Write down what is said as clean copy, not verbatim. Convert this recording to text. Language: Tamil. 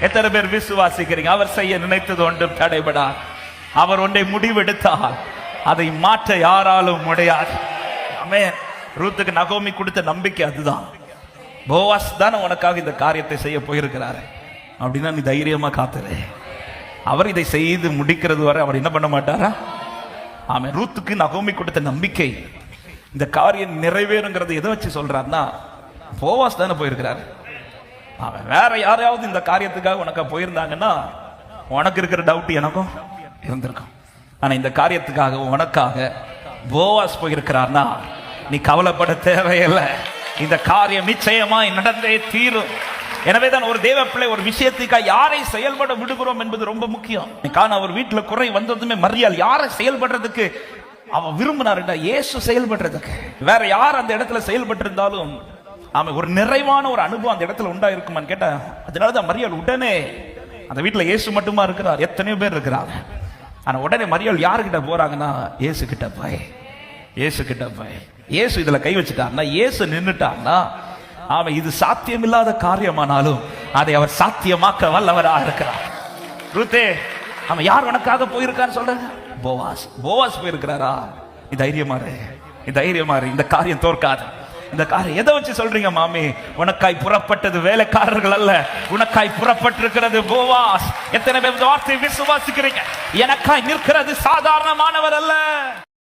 எத்தனை பேர் விசுவாசிக்கிறீங்க? அவர் செய்ய நினைத்தது ஒன்றும் தடைபடார். அவர் ஒன்றை முடிவெடுத்தால் அதை மாற்ற யாராலும் முடியாது. ஆமென். ரூத்துக்கு நகோமி கொடுத்த நம்பிக்கை அதுதான். போவாஸ் தானே உனக்காக இந்த காரியத்தை செய்ய போயிருக்கிறாரு அப்படின்னா நீ தைரியமா காத்துரு. அவர் இதை செய்து முடிக்கிறது வரை அவர் என்ன பண்ண மாட்டாரா? ஆமென். ரூத்துக்கு நகோமி கொடுத்த நம்பிக்கை இந்த காரியம் நிறைவேறுங்கிறது எதை வச்சு சொல்றாருன்னா, போவாஸ் தானே போயிருக்கிறாரு. அவன் வேற யாரையாவது இந்த காரியத்துக்காக உனக்கு போயிருந்தாங்கன்னா உனக்கு இருக்கிற டவுட் எனக்கும் இருந்திருக்கும். ஆனா இந்த காரியத்துக்காக உனக்காக போவாஸ் போயிருக்கிறார்னா நீ கவலைப்பட தேவையில்லை. இந்த காரியம் நிச்சயமா நடந்தே தீரும். எனவேதான் ஒரு தேவ பிள்ளை ஒரு விஷயத்துக்காக யாரை செயல்பட விடுகிறோம் என்பது ரொம்ப முக்கியம். அவர் வீட்டுல குறை வந்ததுமே மரியாள் யாரை செயல்படுறதுக்கு அவ விரும்பினாருடா? இயேசு செயல்படுறதுக்கு. வேற யார் அந்த இடத்துல செயல்பட்டு இருந்தாலும் அவன் ஒரு நிறைவான ஒரு அனுபவம் அந்த இடத்துல உண்டா இருக்குமான்னு கேட்டா, அதனாலதான் மரியாள் உடனே அந்த வீட்டுல இயேசு மட்டுமா இருக்கிறார், எத்தனையோ பேர் இருக்கிறாங்க. ஆனா உடனே மரியாள் யாருக்கிட்ட போறாங்கன்னா, இயேசு கிட்ட போய். இயேசு கிட்ட போய் இயேசு இதுல கை வச்சுட்டார்னா, இயேசு நின்னுட்டார்னா, அவன் இது சாத்தியமில்லாத காரியமானாலும் அதை அவர் சாத்தியமாக்க வல்லவராக இருக்கிறார். ரூத்தே, அவன் யார் உனக்காக போயிருக்கான்னு சொல்றாங்க? போவாஸ். போவாஸ் போயிருக்கிறாரா? நீ தைரியமா இரு, நீ தைரியமா இரு. இந்த காரியம் தோற்காது. இந்த காரியம் எதை வச்சு சொல்றீங்க மாமி? உனக்காய் புறப்பட்டது வேலைக்காரர்கள் அல்ல, உனக்காய் புறப்பட்டிருக்கிறது போவாஸ். எத்தனை பேர் வார்த்தை விசுவாசிக்கிறீங்க? எனக்காய் நிற்கிறது சாதாரணமானவர் அல்ல.